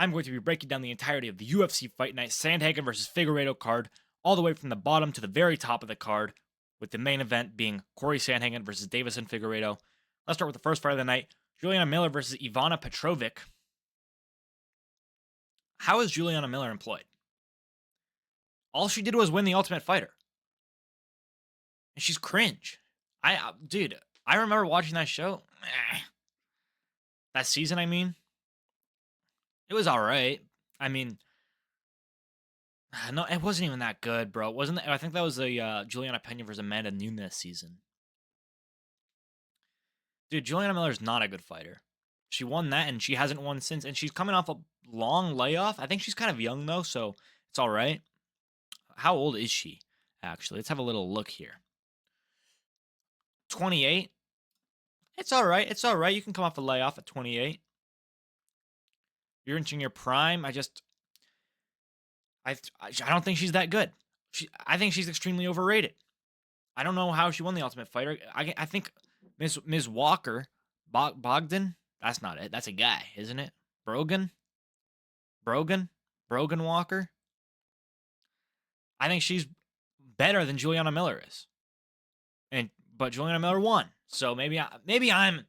I'm going to be breaking down the entirety of the UFC Fight Night Sandhagen versus Figueiredo card, all the way from the bottom to the very top of the card, with the main event being Cory Sandhagen versus Deiveson Figueiredo. Let's start with the first fight of the night, Juliana Miller versus Ivana Petrovic. How is Juliana Miller employed? All she did was win the Ultimate Fighter. And she's cringe. Dude, I remember watching that show. That season, I mean. It was alright. I mean, no, it wasn't even that good, bro. I think that was the Juliana Pena versus Amanda Nunes season. Dude, Juliana Miller's not a good fighter. She won that, and she hasn't won since. And she's coming off a long layoff. I think she's kind of young, though, so it's all right. How old is she, actually? Let's have a little look here. 28. It's all right. It's all right. You can come off a layoff at 28. You're entering your prime. I don't think she's that good. I think she's extremely overrated. I don't know how she won the Ultimate Fighter. I think Ms. Walker, Bogdan, that's not it. That's a guy, isn't it? Brogan Walker. I think she's better than Juliana Miller is. But Juliana Miller won. So maybe I'm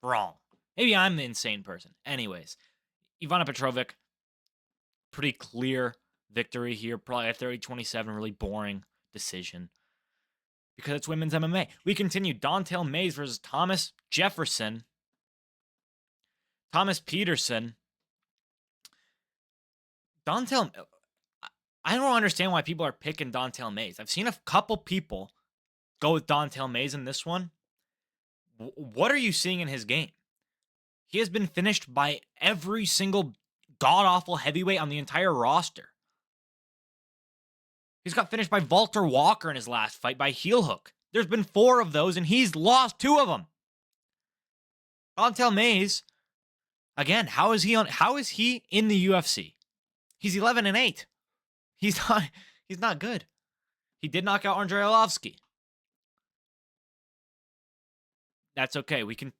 wrong. Maybe I'm the insane person. Anyways, Ivana Petrovic, pretty clear victory here. Probably a 30-27, really boring decision. Because it's women's MMA. We continue. Don'Tale Mayes versus Thomas Jefferson. Thomas Petersen. I don't understand why people are picking Don'Tale Mayes. I've seen a couple people go with Don'Tale Mayes in this one. What are you seeing in his game? He has been finished by every single god-awful heavyweight on the entire roster. He's got finished by Walter Walker in his last fight by heel hook. There's been 4 of those, and he's lost 2 of them. Don'Tale Mayes, again, how is he in the UFC? He's 11-8. He's not good. He did knock out Andrei Arlovski. That's okay. We can.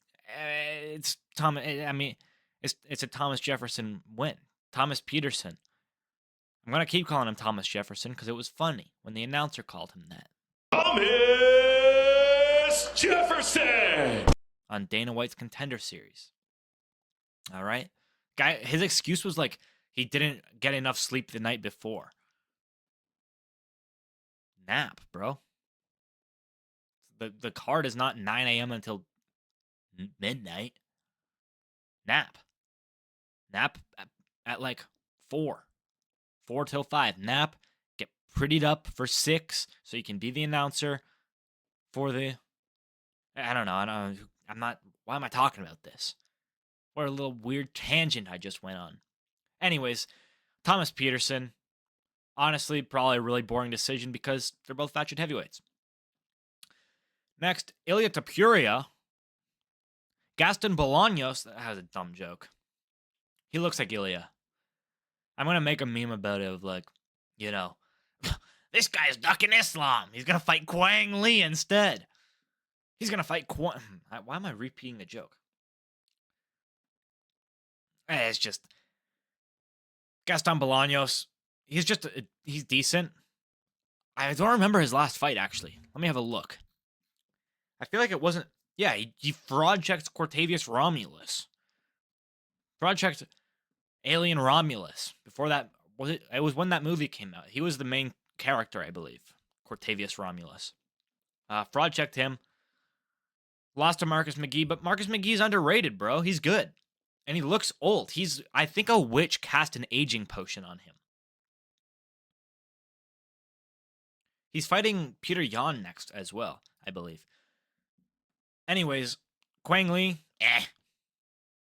It's Tom. I mean, it's a Thomas Jefferson win. Thomas Petersen. I'm gonna keep calling him Thomas Jefferson because it was funny when the announcer called him that. Thomas Jefferson On Dana White's Contender Series. All right, guy. His excuse was like he didn't get enough sleep the night before. Nap, bro. The card is not 9 a.m. until midnight. Nap at like 4 till 5. Nap, get prettied up for 6 so you can be the announcer for the. I don't know. I'm not. Why am I talking about this? What a little weird tangent I just went on. Anyways, Thomas Petersen. Honestly, probably a really boring decision because they're both featured heavyweights. Next, Ilia Topuria. Gaston Bolanos. That has a dumb joke. He looks like Ilia. I'm going to make a meme about it of like, this guy's ducking Islam. He's going to fight Quang Lee instead. He's going to fight Why am I repeating the joke? It's just Gaston Bolanos. He's decent. I don't remember his last fight, actually. Let me have a look. I feel like it wasn't. Yeah, he fraud-checked Cortavius Romulus. Fraud-checked Alien Romulus. Before that, it was when that movie came out. He was the main character, I believe. Cortavius Romulus. Fraud-checked him. Lost to Marcus McGee, but Marcus McGee's underrated, bro. He's good. And he looks old. I think a witch cast an aging potion on him. He's fighting Peter Yan next as well, I believe. Anyways, Quang Lee,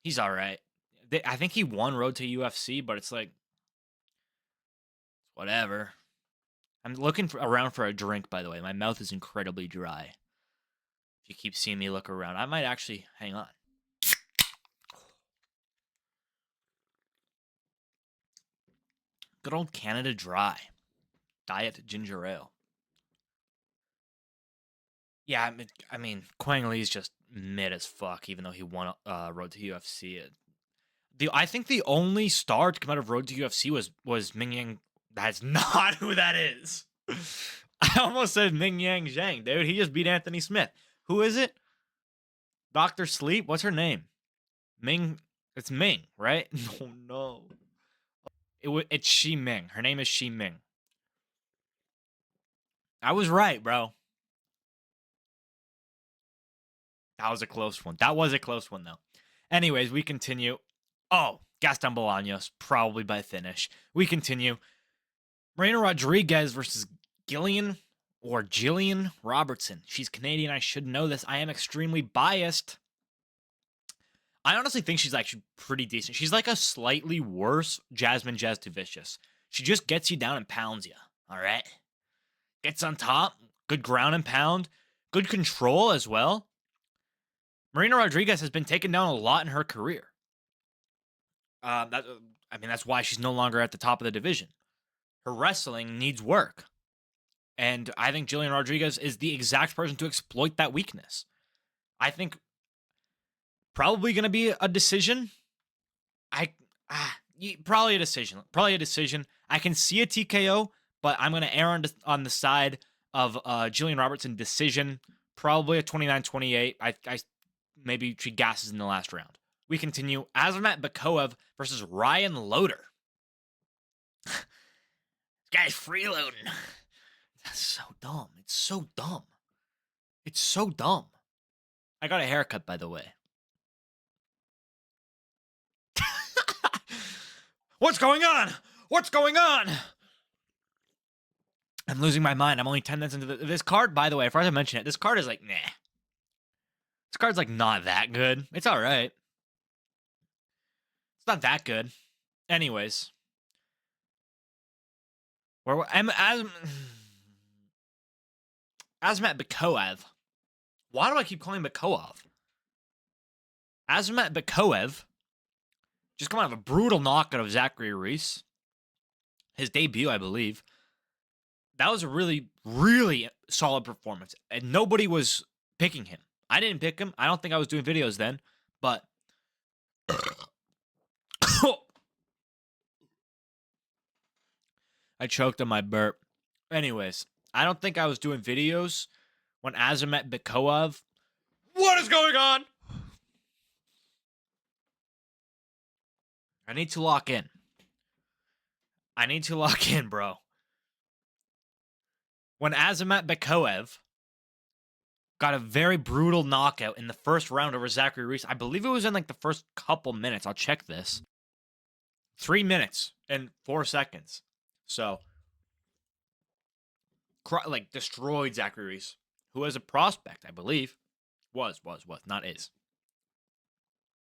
he's all right. I think he won Road to UFC, but it's like, whatever. I'm looking around for a drink, by the way. My mouth is incredibly dry. If you keep seeing me look around, I might actually, hang on. Good old Canada Dry. Diet ginger ale. Yeah, I mean, Quang Lee's just mid as fuck, even though he won Road to UFC. I think the only star to come out of Road to UFC was Ming Yang. That's not who that is. I almost said Ming Yang Zhang, dude. He just beat Anthony Smith. Who is it? Dr. Sleep? What's her name? Ming. It's Ming, right? No. It's Shi Ming. Her name is Shi Ming. I was right, bro. That was a close one. That was a close one, though. Anyways, we continue. Oh, Gaston Bolanos, probably by finish. We continue. Marina Rodriguez versus Gillian or Gillian Robertson. She's Canadian. I should know this. I am extremely biased. I honestly think she's actually pretty decent. She's like a slightly worse Jasmine Jastovicius. She just gets you down and pounds you. All right? Gets on top. Good ground and pound. Good control as well. Marina Rodriguez has been taken down a lot in her career. That's why she's no longer at the top of the division. Her wrestling needs work. And I think Gillian Rodriguez is the exact person to exploit that weakness. I think probably going to be a decision. Probably a decision. I can see a TKO, but I'm going to err on the side of Gillian Robertson decision. Probably a 29-28. I maybe she gasses in the last round. We continue. Azamat Bekoev versus Ryan Loder. This guy's freeloading. That's so dumb. It's so dumb. It's so dumb. I got a haircut, by the way. What's going on? What's going on? I'm losing my mind. I'm only 10 minutes into this card, by the way. If I mention it, this card is like, nah. This card's like not that good. It's all right. It's not that good. Anyways. Azamat Bekoev. Why do I keep calling Bekoev? Azamat Bekoev just come out of a brutal knockout of Zachary Reese. His debut, I believe. That was a really, really solid performance. And nobody was picking him. I didn't pick him. I don't think I was doing videos then. But I choked on my burp. Anyways, I don't think I was doing videos when Azamat Bekoev. What is going on? I need to lock in. Bro. When Azamat Bekoev got a very brutal knockout in the first round over Zachary Reese, I believe it was in like the first couple minutes. I'll check this. 3 minutes and 4 seconds. So, destroyed Zachary Reese, who was a prospect, I believe. Was, not is.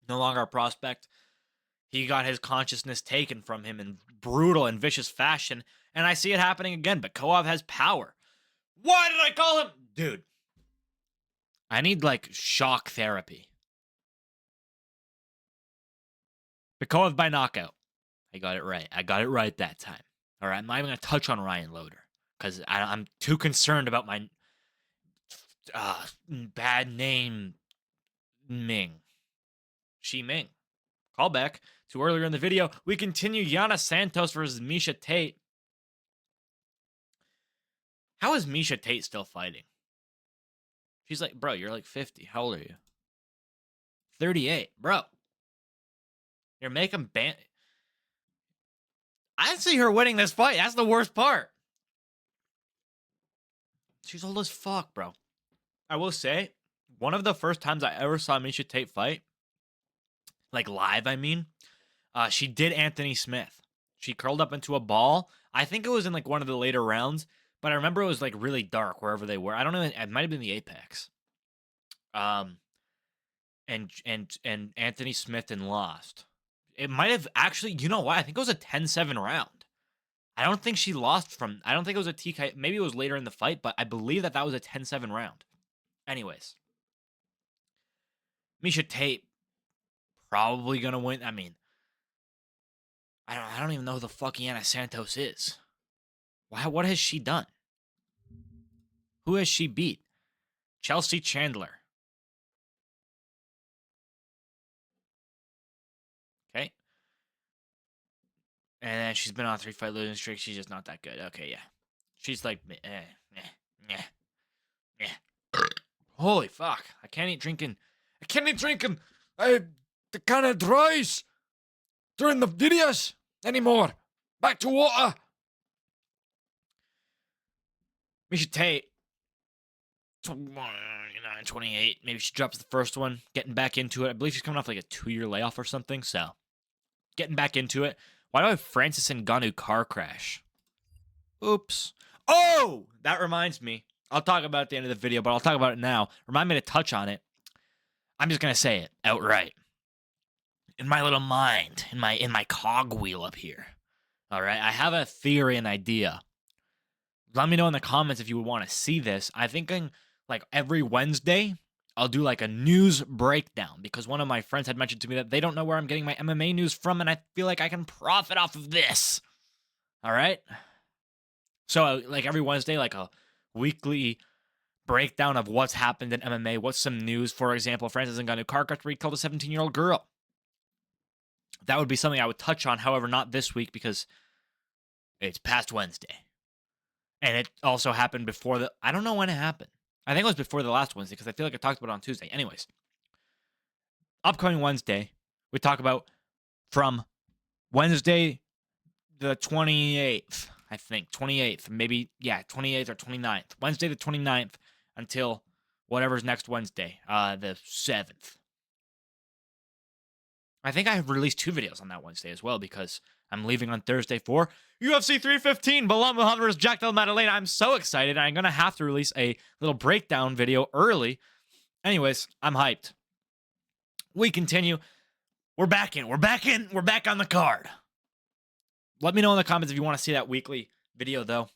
No longer a prospect. He got his consciousness taken from him in brutal and vicious fashion, and I see it happening again. But Bekoev has power. Why did I call him? Dude, I need, shock therapy. Bekoev by knockout. I got it right. That time. All right, I'm not even going to touch on Ryan Loder because I'm too concerned about my bad name, Ming. Shi Ming. Callback to earlier in the video. We continue. Yana Santos versus Miesha Tate. How is Miesha Tate still fighting? She's like, bro, you're like 50. How old are you? 38. Bro. You're making I see her winning this fight. That's the worst part. She's old as fuck, bro. I will say, one of the first times I ever saw Miesha Tate fight, live, I mean, she did Anthony Smith. She curled up into a ball. I think it was in one of the later rounds, but I remember it was really dark wherever they were. I don't know. It might have been the Apex. And Anthony Smith and lost. It might have actually, you know what? I think it was a 10-7 round. I don't think she lost I don't think it was a TK. Maybe it was later in the fight, but I believe that was a 10-7 round. Anyways. Miesha Tate probably going to win. I mean, I don't even know who the fuck Yana Santos is. What has she done? Who has she beat? Chelsea Chandler. Okay. And then she's been on a 3-fight losing streak. She's just not that good. Okay, yeah. She's like, holy fuck. I can't eat drinking. The kind of dries during the videos anymore. Back to water. Miesha Tate. 29, 28. Maybe she drops the first one. Getting back into it. I believe she's coming off like a 2-year layoff or something. So, getting back into it. Why do I have Francis Ngannou car crash? Oops. Oh! That reminds me. I'll talk about it at the end of the video, but I'll talk about it now. Remind me to touch on it. I'm just going to say it outright. In my little mind. In my cogwheel up here. All right? I have a theory and idea. Let me know in the comments if you would want to see this. I'm thinking like every Wednesday, I'll do like a news breakdown because one of my friends had mentioned to me that they don't know where I'm getting my MMA news from, and I feel like I can profit off of this. All right? So like every Wednesday, like a weekly breakdown of what's happened in MMA, what's some news. For example, Francis Ngannou car crash where he killed a 17-year-old girl. That would be something I would touch on, however, not this week because it's past Wednesday. And it also happened before I don't know when it happened. I think it was before the last Wednesday because I feel like I talked about it on Tuesday. Anyways, upcoming Wednesday, we talk about from Wednesday the 28th, I think. 28th, maybe, yeah, 28th or 29th. Wednesday the 29th until whatever's next Wednesday, the 7th. I think I have released 2 videos on that Wednesday as well because I'm leaving on Thursday for UFC 315, Belal Muhammad vs. Jack Del Maddalena. I'm so excited. I'm going to have to release a little breakdown video early. Anyways, I'm hyped. We continue. We're back on the card. Let me know in the comments if you want to see that weekly video, though,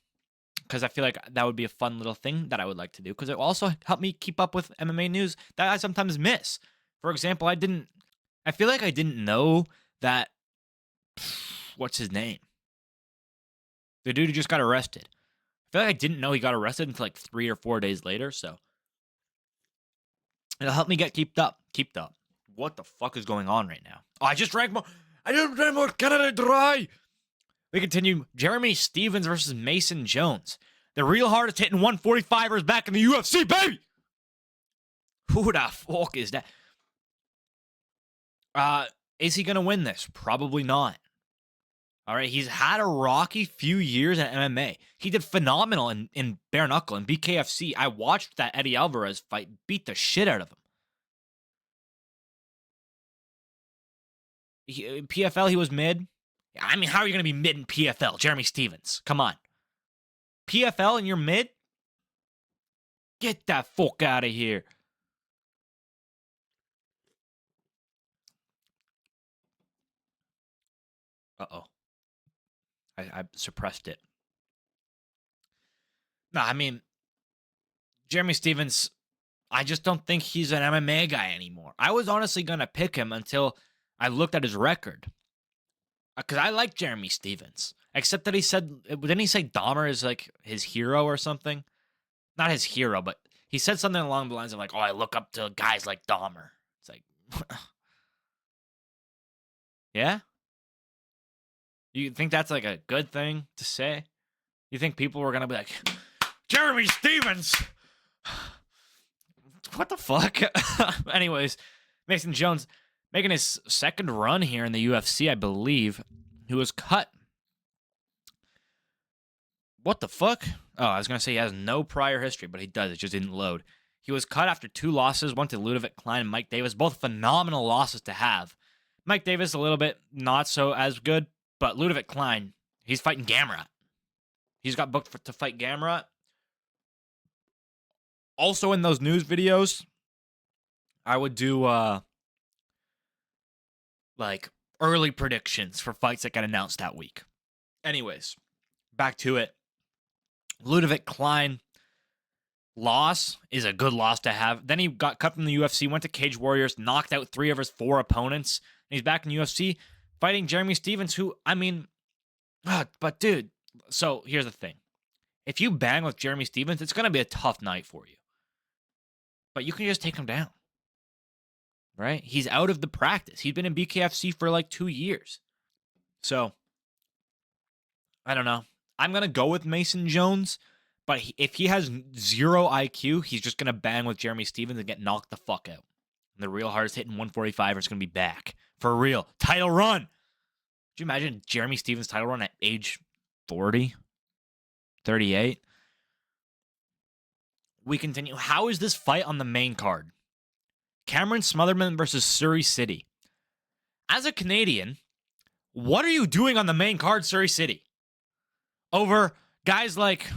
because I feel like that would be a fun little thing that I would like to do because it will also help me keep up with MMA news that I sometimes miss. For example, I feel like I didn't know that, what's his name? The dude who just got arrested. I feel like I didn't know he got arrested until like 3 or 4 days later, so it'll help me get kept up. What the fuck is going on right now? Oh, I just drank more Canada Dry. We continue. Jeremy Stephens versus Mason Jones. The real hardest hitting 145ers back in the UFC, baby! Who the fuck is that? Is he going to win this? Probably not. All right, he's had a rocky few years in MMA. He did phenomenal in bare knuckle and BKFC. I watched that Eddie Alvarez fight, beat the shit out of him. PFL, he was mid. I mean, how are you going to be mid in PFL? Jeremy Stephens, come on. PFL and you're mid? Get that fuck out of here. Uh-oh. I suppressed it. No, I mean, Jeremy Stephens, I just don't think he's an MMA guy anymore. I was honestly going to pick him until I looked at his record. Because I like Jeremy Stephens. Except that didn't he say Dahmer is like his hero or something? Not his hero, but he said something along the lines of like, oh, I look up to guys like Dahmer. It's like, yeah? You think that's like a good thing to say? You think people were going to be like, Jeremy Stephens? What the fuck? Anyways, Mason Jones making his second run here in the UFC, I believe. He was cut. What the fuck? Oh, I was going to say he has no prior history, but he does. It just didn't load. He was cut after 2 losses, one to Ludovic Klein and Mike Davis. Both phenomenal losses to have. Mike Davis a little bit not so as good, but Ludovic Klein, he's fighting Gamrot. He's got booked to fight Gamrot. Also in those news videos, I would do like early predictions for fights that got announced that week. Anyways, back to it. Ludovic Klein loss is a good loss to have. Then he got cut from the UFC, went to Cage Warriors, knocked out 3 of his 4 opponents. And he's back in UFC fighting Jeremy Stephens, who, I mean, but dude, so here's the thing. If you bang with Jeremy Stephens, it's going to be a tough night for you. But you can just take him down. Right? He's out of the practice. He's been in BKFC for like 2 years. So, I don't know. I'm going to go with Mason Jones, but if he has 0 IQ, he's just going to bang with Jeremy Stephens and get knocked the fuck out. And the real hardest hitting 145 is going to be back. For real. Title run. Could you imagine Jeremy Stephens' title run at age 40? 38? We continue. How is this fight on the main card? Cameron Smotherman versus Surrey City. As a Canadian, what are you doing on the main card, Surrey City? Over guys like...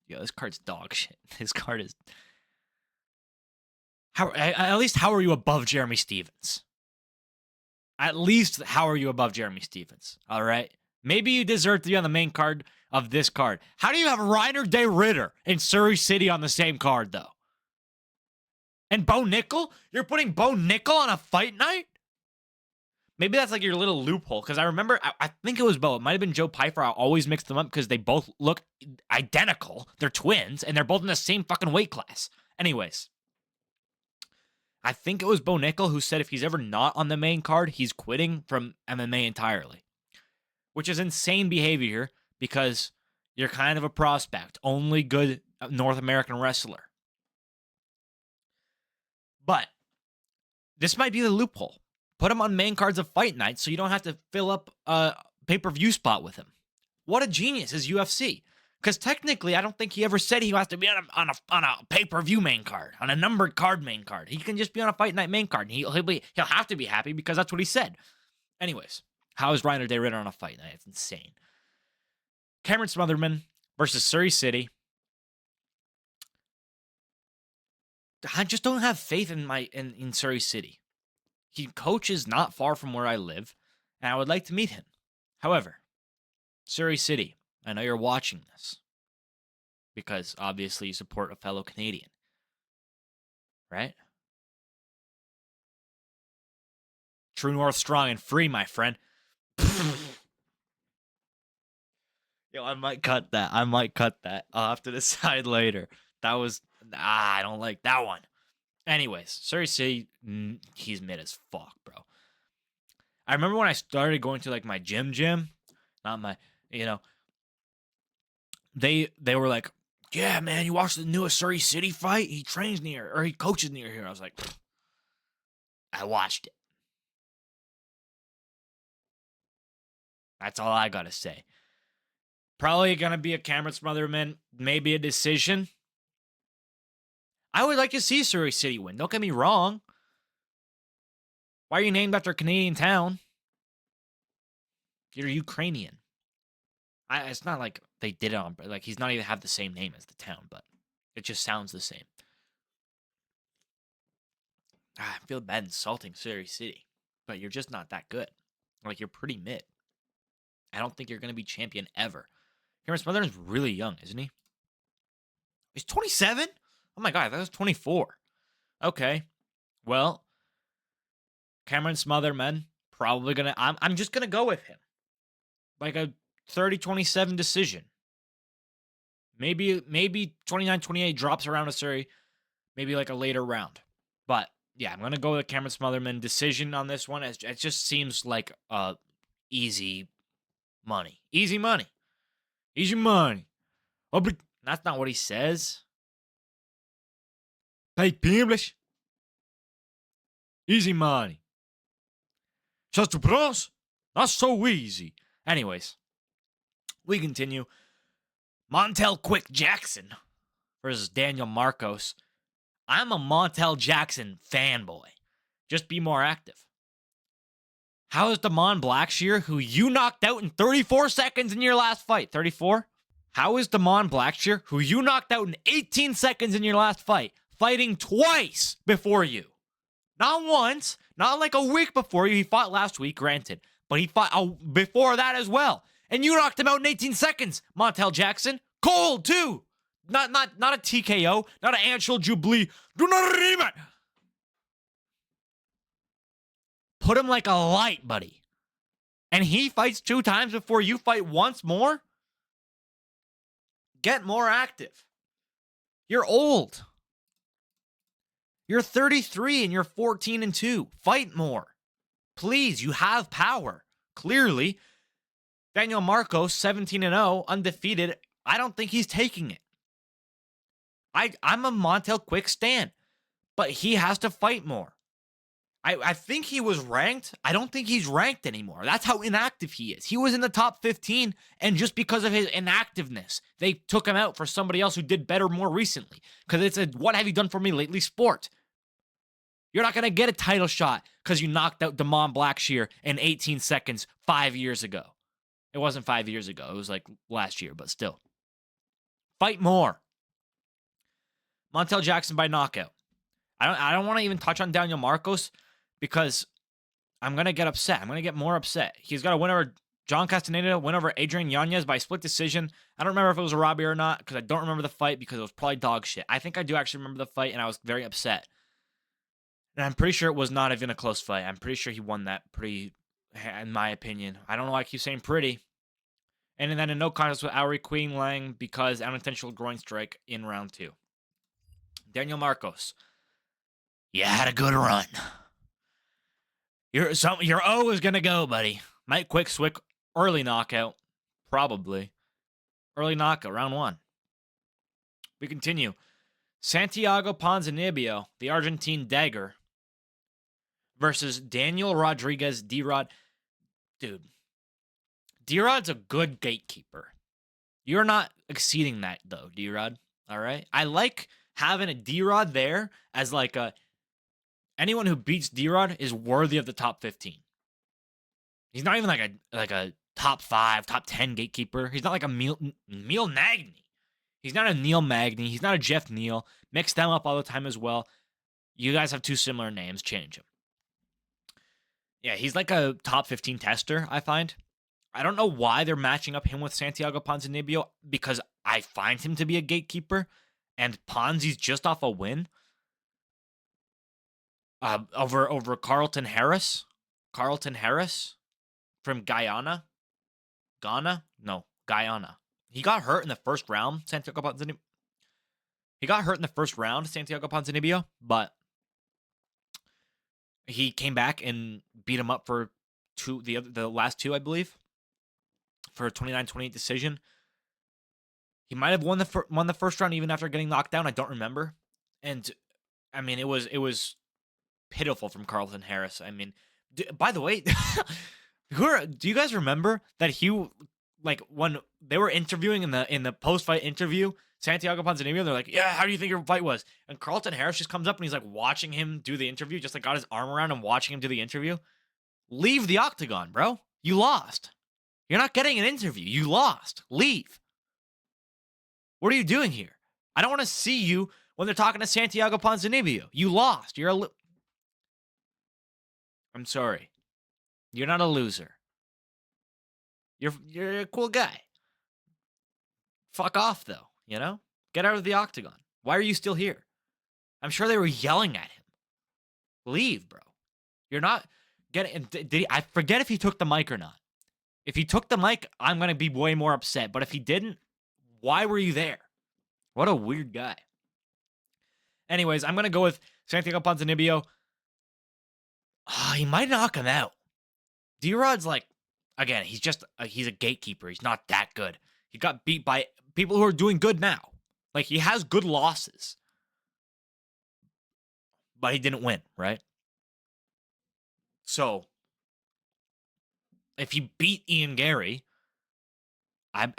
Yo, this card's dog shit. This card is... At least how are you above Jeremy Stephens? At least how are you above Jeremy Stephens? All right? Maybe you deserve to be on the main card of this card. How do you have Reinier de Ridder and Surrey City on the same card, though? And Bo Nickal? You're putting Bo Nickal on a fight night? Maybe that's like your little loophole, because I remember, I think it was Bo. It might have been Joe Pyfer. I always mix them up because they both look identical. They're twins, and they're both in the same fucking weight class. Anyways, I think it was Bo Nickal who said if he's ever not on the main card, he's quitting from MMA entirely. Which is insane behavior because you're kind of a prospect. Only good North American wrestler. But this might be the loophole. Put him on main cards of fight nights so you don't have to fill up a pay-per-view spot with him. What a genius is UFC. Because technically, I don't think he ever said he has to be on a pay-per-view main card, on a numbered card main card. He can just be on a fight night main card, and he'll have to be happy because that's what he said. Anyways, how is Reinier de Ridder on a fight night? It's insane. Cameron Smotherman versus Surrey City. I just don't have faith in Surrey City. He coaches not far from where I live, and I would like to meet him. However, Surrey City, I know you're watching this because obviously you support a fellow Canadian, right? True North strong and free, my friend. Yo, I might cut that. I'll have to decide later. That was... I don't like that one. Anyways, Surrey City, he's mid as fuck, bro. I remember when I started going to, like, my gym, not my, they were like, yeah, man, you watched the newest Surrey City fight? He trains near, or he coaches near here. I was like, I watched it. That's all I gotta say. Probably gonna be a Cameron Smotherman, maybe a decision. I would like to see Surrey City win. Don't get me wrong. Why are you named after a Canadian town? You're Ukrainian. It's not like they did it on... Like, he's not even have the same name as the town, but it just sounds the same. I feel bad insulting Surrey City, but you're just not that good. Like, you're pretty mid. I don't think you're going to be champion ever. Cameron Smotherman's really young, isn't he? He's 27? Oh my god, that was 24. Okay. Well, Cameron Smotherman, probably gonna... I'm just gonna go with him. Like a 30-27 decision. Maybe 29-28 drops around a Surrey. Maybe like a later round. But yeah, I'm gonna go with a Cameron Smotherman decision on this one. It just seems like easy money. Easy money. Easy money. Oh, but that's not what he says. Speak English. Easy money. Just to bros? That's so easy. Anyways, we continue. Montel Quick Jackson versus Daniel Marcos. I'm a Montel Jackson fanboy. Just be more active. How is Damon Blackshear, who you knocked out in 34 seconds in your last fight? 34? How is Damon Blackshear, who you knocked out in 18 seconds in your last fight, fighting twice before you? Not once, not like a week before you. He fought last week, granted, but he fought before that as well. And you knocked him out in 18 seconds, Montel Jackson. Cold, too. Not a TKO, not an Anshul Jubilee. Do not read it. Put him like a light, buddy. And he fights 2 times before you fight once more? Get more active. You're old. You're 33 and you're 14-2. Fight more. Please, you have power. clearly, Daniel Marcos, 17-0, undefeated. I don't think he's taking it. I'm a Montel Quick stan, but he has to fight more. I think he was ranked. I don't think he's ranked anymore. That's how inactive he is. He was in the top 15, and just because of his inactiveness, they took him out for somebody else who did better more recently. Because it's a what have you done for me lately sport. You're not going to get a title shot because you knocked out Damon Blackshear in 18 seconds 5 years ago. It wasn't 5 years ago. It was like last year, but still. Fight more. Montel Jackson by knockout. I don't want to even touch on Daniel Marcos because I'm going to get upset. I'm going to get more upset. He's got a win over John Castaneda, win over Adrian Yanez by split decision. I don't remember if it was a robbery or not because I don't remember the fight because it was probably dog shit. I think I do actually remember the fight, and I was very upset. And I'm pretty sure it was not even a close fight. I'm pretty sure he won that pretty, in my opinion. I don't know why I keep saying pretty. And then a no contest with Auri Queen Lang because unintentional groin strike in round 2. Daniel Marcos. You had a good run. Your O is going to go, buddy. Might quick switch. Early knockout. Probably. Early knockout, round 1. We continue. Santiago Ponzinibbio, the Argentine dagger, versus Daniel Rodriguez, D-Rod. Dude. D-Rod's a good gatekeeper. You're not exceeding that, though, D-Rod. All right? I like having a D-Rod there as like a... Anyone who beats D-Rod is worthy of the top 15. He's not even like a top 5, top 10 gatekeeper. He's not like a Neil Magny. He's not a Neil Magny. He's not a Jeff Neal. Mix them up all the time as well. You guys have 2 similar names. Change them. Yeah, he's like a top 15 tester, I find. I don't know why they're matching up him with Santiago Ponzinibbio because I find him to be a gatekeeper, and Ponzi's just off a win. Over Carlton Harris. Carlton Harris from Guyana. Ghana? No, Guyana. He got hurt in the first round, Santiago Ponzinibbio. But he came back and beat him up for the last 2, I believe, for a 29-28 decision. He might have won the first round even after getting knocked down. I don't remember. And I mean, it was pitiful from Carlton Harris. I mean, by the way, do you guys remember that when they were interviewing in the post-fight interview, Santiago Ponzinibbio, they're like, yeah, how do you think your fight was? And Carlton Harris just comes up and he's like watching him do the interview, just like got his arm around him watching him do the interview. Leave the octagon, bro. You lost. You're not getting an interview. You lost. Leave. What are you doing here? I don't want to see you when they're talking to Santiago Ponzinibbio. You lost. I'm sorry. You're not a loser. You're a cool guy. Fuck off, though, you know? Get out of the octagon. Why are you still here? I'm sure they were yelling at him. Leave, bro. You're not getting... I forget if he took the mic or not. If he took the mic, I'm going to be way more upset. But if he didn't, why were you there? What a weird guy. Anyways, I'm going to go with Santiago Ponzinibbio. He might knock him out. D-Rod's like, again, he's a gatekeeper. He's not that good. He got beat by people who are doing good now. Like, he has good losses. But he didn't win, right? So, if he beat Ian Gary, I'd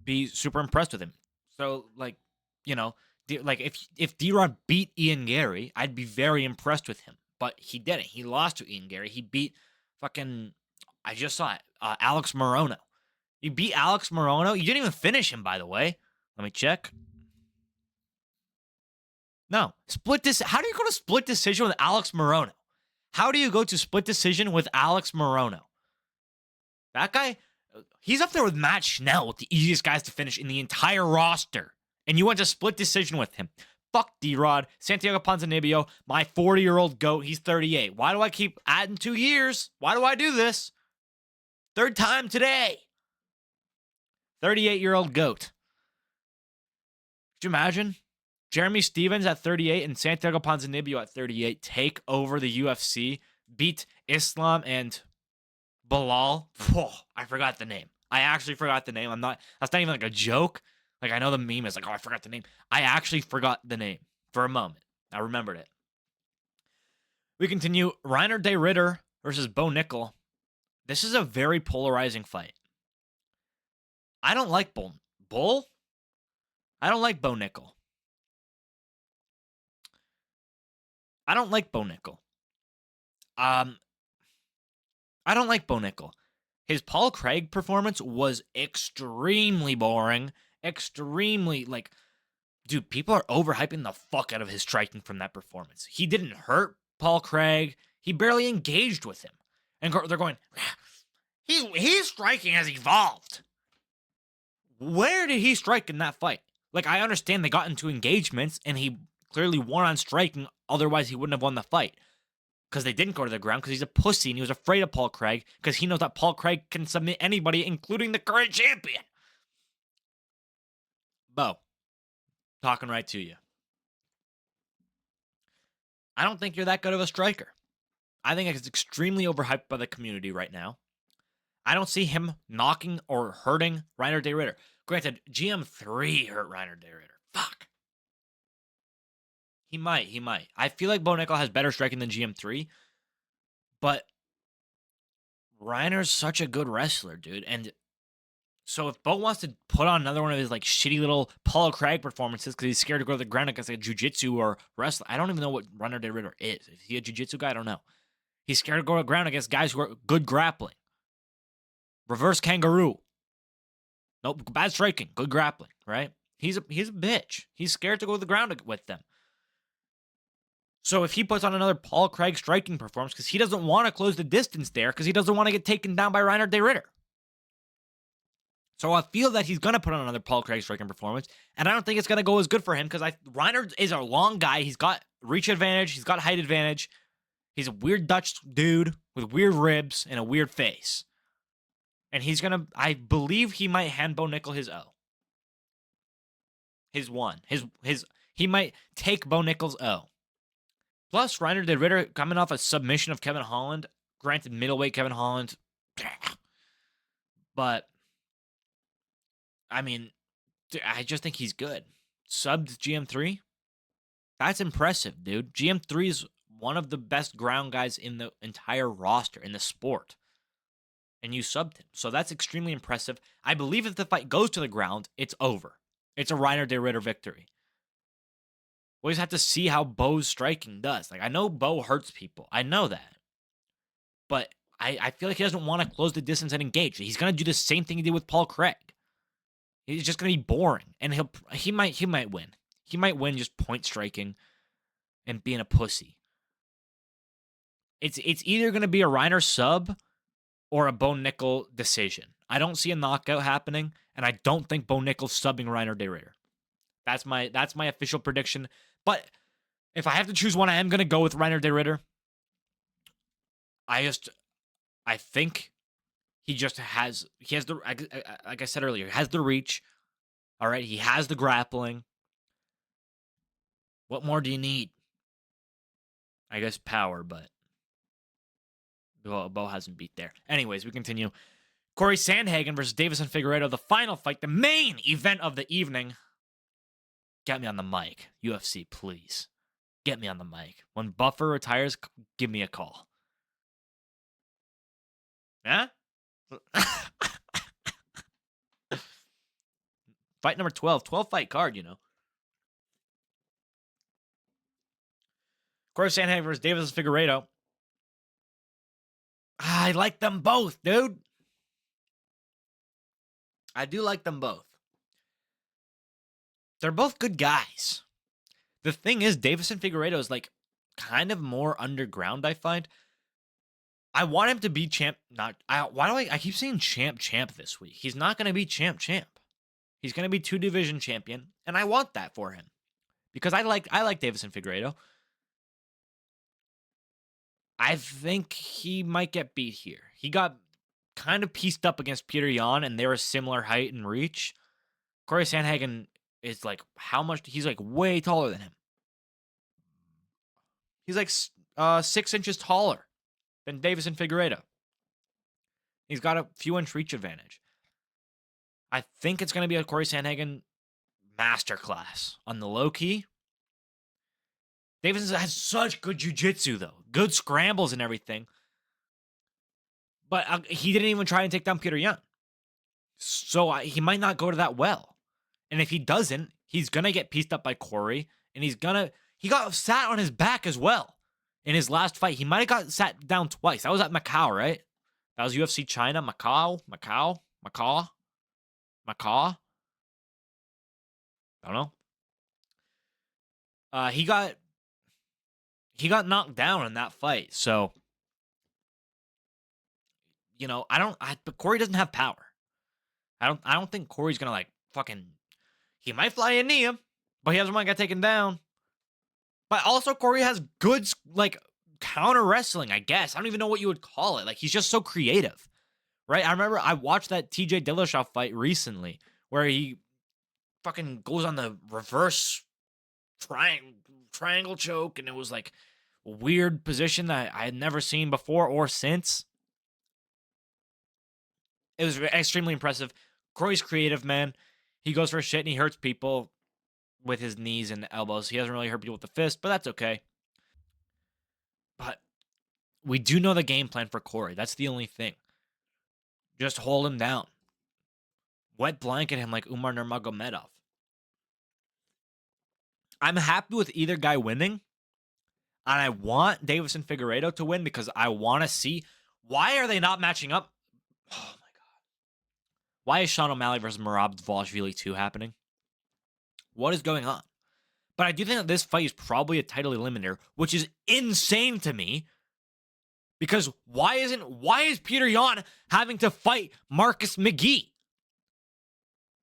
be super impressed with him. So, like, you know, if D-Rod beat Ian Gary, I'd be very impressed with him. But he didn't. He lost to Ian Gary. He beat fucking, I just saw it, Alex Morono. You beat Alex Morono? You didn't even finish him, by the way. Let me check. No. How do you go to split decision with Alex Morono? How do you go to split decision with Alex Morono? That guy, he's up there with Matt Schnell, with the easiest guys to finish in the entire roster. And you went to split decision with him. Fuck D-Rod. Santiago Ponzinibbio, my 40-year-old GOAT. He's 38. Why do I keep adding 2 years? Why do I do this? 3rd time today. 38-year-old GOAT. Could you imagine? Jeremy Stevens at 38 and Santiago Ponzinibbio at 38 take over the UFC, beat Islam and Bilal. Oh, I forgot the name. I actually forgot the name. That's not even like a joke. Like, I know the meme is like, oh, I forgot the name. I actually forgot the name for a moment. I remembered it. We continue. Reinier de Ridder versus Bo Nickal. This is a very polarizing fight. I don't like Bull? I don't like Bo Nickal. I don't like Bo Nickal. I don't like Bo Nickal. His Paul Craig performance was extremely boring. Extremely, like, dude, people are overhyping the fuck out of his striking from that performance. He didn't hurt Paul Craig. He barely engaged with him. And they're going, his striking has evolved. Where did he strike in that fight? Like, I understand they got into engagements and he clearly won on striking. Otherwise, he wouldn't have won the fight. Because they didn't go to the ground because he's a pussy and he was afraid of Paul Craig because he knows that Paul Craig can submit anybody, including the current champion. Bo, talking right to you. I don't think you're that good of a striker. I think it's extremely overhyped by the community right now. I don't see him knocking or hurting Reinier de Ridder. Granted, GM3 hurt Reinier de Ridder. Fuck. He might. I feel like Bo Nickal has better striking than GM3, but Reiner's such a good wrestler, dude. And so if Bo wants to put on another one of his like shitty little Paul Craig performances because he's scared to go to the ground against like jiu-jitsu or wrestler, I don't even know what Reinier de Ridder is. Is he a jiu-jitsu guy? I don't know. He's scared to go to the ground against guys who are good grappling. Reverse kangaroo. Nope, bad striking, good grappling, right? He's a bitch. He's scared to go to the ground with them. So if he puts on another Paul Craig striking performance, because he doesn't want to close the distance there, because he doesn't want to get taken down by Reinier de Ridder. So I feel that he's going to put on another Paul Craig striking performance, and I don't think it's going to go as good for him, because Reinier is a long guy. He's got reach advantage. He's got height advantage. He's a weird Dutch dude with weird ribs and a weird face. And he's going to, I believe he might hand Bo Nickal his O. His one. He might take Bo Nickal's O. Plus, Reinier de Ridder coming off a submission of Kevin Holland. Granted, middleweight Kevin Holland. But, I mean, I just think he's good. Subbed GM3? That's impressive, dude. GM3 is one of the best ground guys in the entire roster, in the sport. And you subbed him. So that's extremely impressive. I believe if the fight goes to the ground, it's over. It's a Reinier de Ridder victory. We just have to see how Bo's striking does. Like, I know Bo hurts people. I know that. But I feel like he doesn't want to close the distance and engage. He's going to do the same thing he did with Paul Craig. He's just going to be boring. And he might win. He might win just point striking and being a pussy. It's either going to be a Reinier sub or a Bo Nickal decision. I don't see a knockout happening, and I don't think Bo Nickal's subbing Reinier de Ridder. That's my official prediction. But if I have to choose one, I am going to go with Reinier de Ridder. I think he has the, like I said earlier, he has the reach. All right, he has the grappling. What more do you need? I guess power, but Bo hasn't beat there. Anyways, we continue. Cory Sandhagen versus Deiveson Figueiredo, the final fight, the main event of the evening. Get me on the mic. UFC, please. Get me on the mic. When Buffer retires, give me a call. Yeah? Fight number 12. 12-fight card, you know. Cory Sandhagen versus Deiveson Figueiredo. I like them both, dude. I do like them both. They're both good guys. The thing is, Deiveson Figueiredo is like kind of more underground, I find. I want him to be champ. I keep saying champ this week. He's not going to be champ. He's going to be 2-division champion, and I want that for him because I like Deiveson Figueiredo. I think he might get beat here. He got kind of pieced up against Peter Yan, and they were similar height and reach. Cory Sandhagen is like, how much? He's like way taller than him. He's like 6 inches taller than Deiveson Figueiredo. He's got a few inch reach advantage. I think it's going to be a Cory Sandhagen masterclass on the low key. Deiveson has such good jiu-jitsu, though. Good scrambles and everything. But he didn't even try and take down Petr Yan. So he might not go to that well. And if he doesn't, he's going to get pieced up by Cory. And he got sat on his back as well in his last fight. He might have got sat down twice. That was at Macau, right? That was UFC China. Macau. I don't know. He got knocked down in that fight. So, but Cory doesn't have power. I don't think Cory's gonna he might fly and knee him, but he doesn't want to get taken down. But also Cory has good counter wrestling, I guess. I don't even know what you would call it. He's just so creative. Right? I remember I watched that TJ Dillashaw fight recently where he fucking goes on the reverse triangle choke, and it was a weird position that I had never seen before or since. It was extremely impressive. Cory's creative, man. He goes for shit and he hurts people with his knees and elbows. He doesn't really hurt people with the fist, but that's okay. But we do know the game plan for Cory. That's the only thing. Just hold him down. Wet blanket him like Umar Nurmagomedov. I'm happy with either guy winning. And I want Deiveson Figueiredo to win because I want to see, why are they not matching up? Oh my God. Why is Sean O'Malley versus Merab Dvalishvili 2 happening? What is going on? But I do think that this fight is probably a title eliminator, which is insane to me. Because why is Petr Yan having to fight Marcus McGee?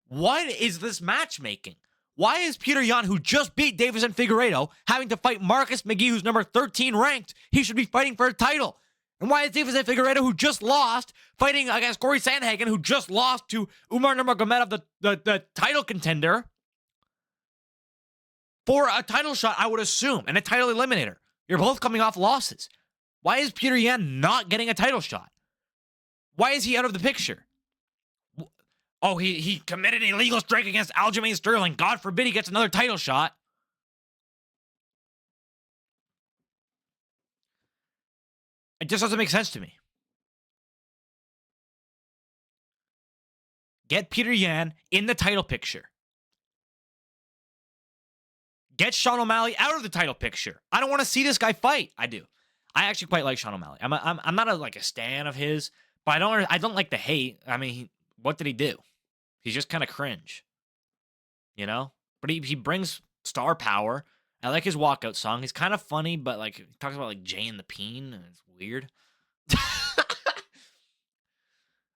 What is this matchmaking? Why is Petr Yan, who just beat Deiveson Figueiredo, having to fight Marcus McGee, who's number 13 ranked? He should be fighting for a title. And why is Deiveson Figueiredo, who just lost, fighting against Cory Sandhagen, who just lost to Umar Nurmagomedov, the title contender, for a title shot, I would assume, and a title eliminator? You're both coming off losses. Why is Petr Yan not getting a title shot? Why is he out of the picture? Oh, he committed an illegal strike against Aljamain Sterling. God forbid he gets another title shot. It just doesn't make sense to me. Get Petr Yan in the title picture. Get Sean O'Malley out of the title picture. I don't want to see this guy fight. I do. I actually quite like Sean O'Malley. I'm not a stan of his, but I don't like the hate. I mean, what did he do? He's just kind of cringe, But he brings star power. I like his walkout song. He's kind of funny, but he talks about Jay and the Peen, and it's weird.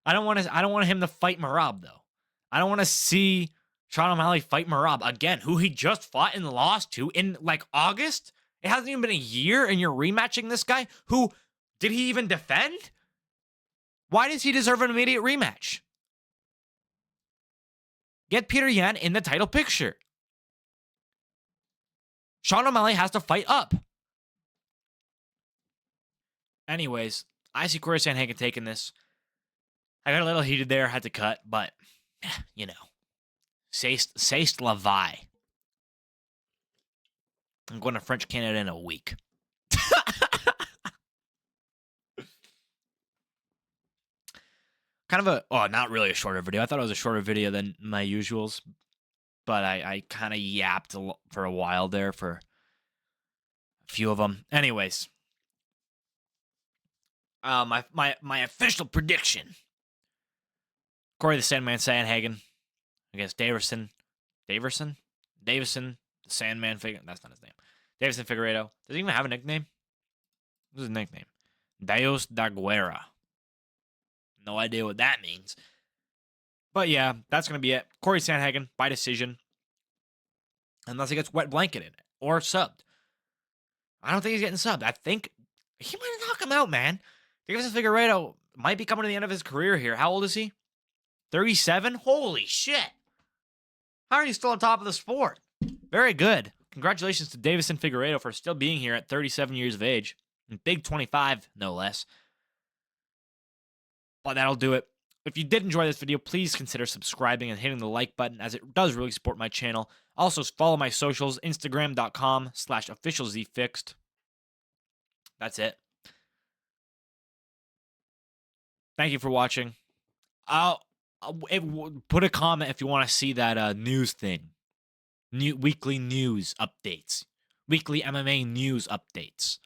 I don't want him to fight Merab though. I don't want to see Sean O'Malley fight Merab again, who he just fought and lost to in August. It hasn't even been a year, and you're rematching this guy who, did he even defend? Why does he deserve an immediate rematch? Get Petr Yan in the title picture. Sean O'Malley has to fight up. Anyways, I see Cory Sandhagen taking this. I got a little heated there, had to cut, but, c'est la vie. I'm going to French Canada in a week. Kind of not really a shorter video. I thought it was a shorter video than my usuals, but I kind of yapped for a while there for a few of them. Anyways, my official prediction: Cory the Sandman Sandhagen against Deiveson the Sandman Figueiredo. That's not his name. Deiveson Figueiredo. Does he even have a nickname? What's his nickname? Dios da Guerra. No idea what that means. But yeah, that's going to be it. Cory Sandhagen by decision. Unless he gets wet blanketed or subbed. I don't think he's getting subbed. I think he might knock him out, man. Deiveson Figueiredo might be coming to the end of his career here. How old is he? 37? Holy shit. How are you still on top of the sport? Very good. Congratulations to Deiveson Figueiredo for still being here at 37 years of age. And big 25, no less. But that'll do it. If you did enjoy this video, please consider subscribing and hitting the like button, as it does really support my channel. Also, follow my socials, Instagram.com/officialzfixed. That's it. Thank you for watching. Put a comment if you want to see that news thing. Weekly news updates. Weekly MMA news updates.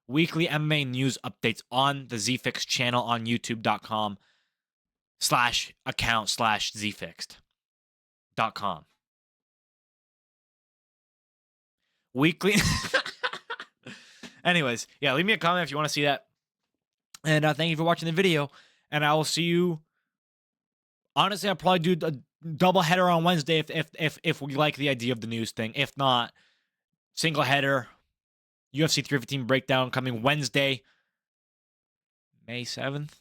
Weekly MMA news updates on the ZFix channel on youtube.com/account/zfixed.com. Weekly. Anyways, yeah, leave me a comment if you want to see that. And thank you for watching the video. And I will see you. Honestly, I'll probably do a double header on Wednesday if we like the idea of the news thing. If not, single header. UFC 315 breakdown coming Wednesday, May 7th.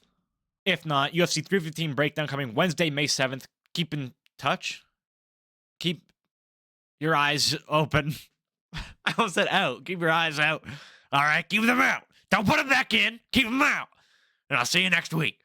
If not, UFC 315 breakdown coming Wednesday, May 7th. Keep in touch. Keep your eyes open. I almost said out. Keep your eyes out. All right, keep them out. Don't put them back in. Keep them out. And I'll see you next week.